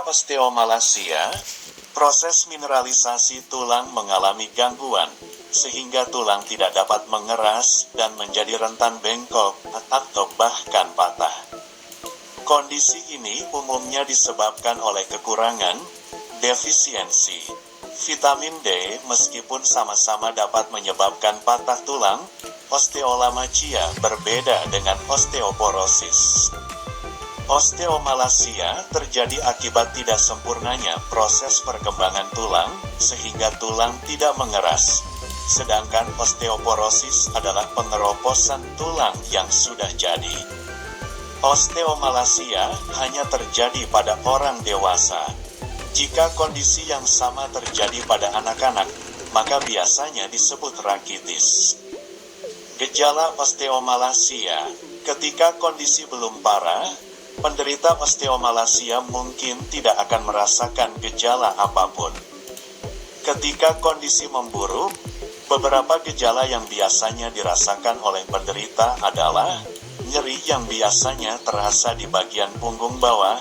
osteomalacia, proses mineralisasi tulang mengalami gangguan, sehingga tulang tidak dapat mengeras dan menjadi rentan bengkok atau bahkan patah. Kondisi ini umumnya disebabkan oleh kekurangan, defisiensi, vitamin D. Meskipun sama-sama dapat menyebabkan patah tulang, osteomalacia berbeda dengan osteoporosis. Osteomalacia terjadi akibat tidak sempurnanya proses perkembangan tulang, sehingga tulang tidak mengeras. Sedangkan osteoporosis adalah pengeroposan tulang yang sudah jadi. Osteomalacia hanya terjadi pada orang dewasa. Jika kondisi yang sama terjadi pada anak-anak, maka biasanya disebut rakitis. Gejala osteomalacia, ketika kondisi belum parah, penderita osteomalacia mungkin tidak akan merasakan gejala apapun. Ketika kondisi memburuk, beberapa gejala yang biasanya dirasakan oleh penderita adalah nyeri yang biasanya terasa di bagian punggung bawah,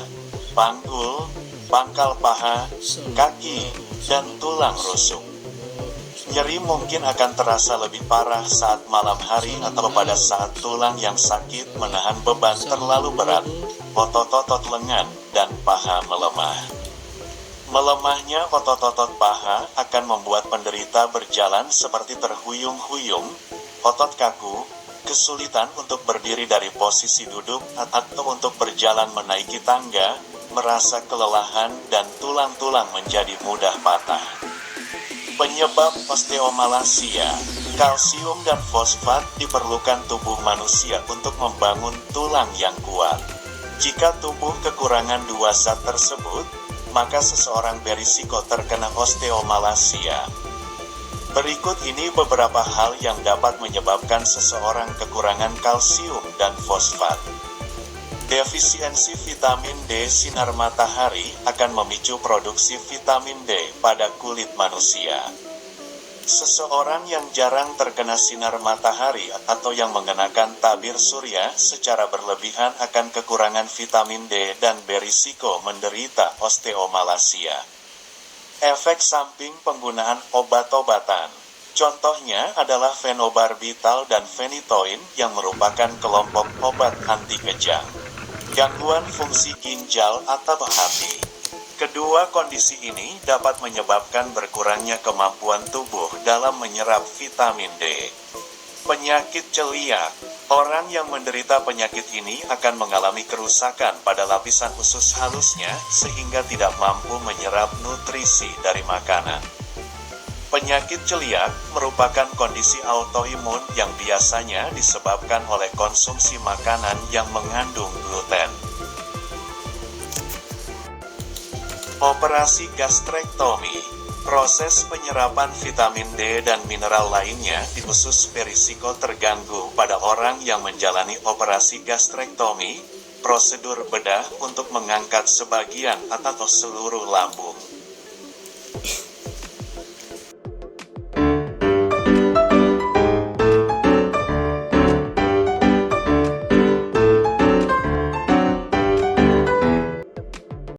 panggul, pangkal paha, kaki, dan tulang rusuk. Nyeri mungkin akan terasa lebih parah saat malam hari atau pada saat tulang yang sakit menahan beban terlalu berat, otot-otot lengan, dan paha melemah. Melemahnya otot-otot paha akan membuat penderita berjalan seperti terhuyung-huyung, otot kaku, kesulitan untuk berdiri dari posisi duduk atau untuk berjalan menaiki tangga, merasa kelelahan dan tulang-tulang menjadi mudah patah. Penyebab osteomalacia, kalsium dan fosfat diperlukan tubuh manusia untuk membangun tulang yang kuat. Jika tubuh kekurangan dua zat tersebut, maka seseorang berisiko terkena osteomalacia. Berikut ini beberapa hal yang dapat menyebabkan seseorang kekurangan kalsium dan fosfat. Defisiensi vitamin D. Sinar matahari akan memicu produksi vitamin D pada kulit manusia. Seseorang yang jarang terkena sinar matahari atau yang mengenakan tabir surya secara berlebihan akan kekurangan vitamin D dan berisiko menderita osteomalacia. Efek samping penggunaan obat-obatan. Contohnya adalah fenobarbital dan phenytoin yang merupakan kelompok obat anti kejang. Gangguan fungsi ginjal atau hati. Kedua kondisi ini dapat menyebabkan berkurangnya kemampuan tubuh dalam menyerap vitamin D. Penyakit celiak. Orang yang menderita penyakit ini akan mengalami kerusakan pada lapisan usus halusnya sehingga tidak mampu menyerap nutrisi dari makanan. Penyakit celiak merupakan kondisi autoimun yang biasanya disebabkan oleh konsumsi makanan yang mengandung gluten. Operasi gastrektomi. Proses penyerapan vitamin D dan mineral lainnya di usus berisiko terganggu pada orang yang menjalani operasi gastrektomi, prosedur bedah untuk mengangkat sebagian atau seluruh lambung.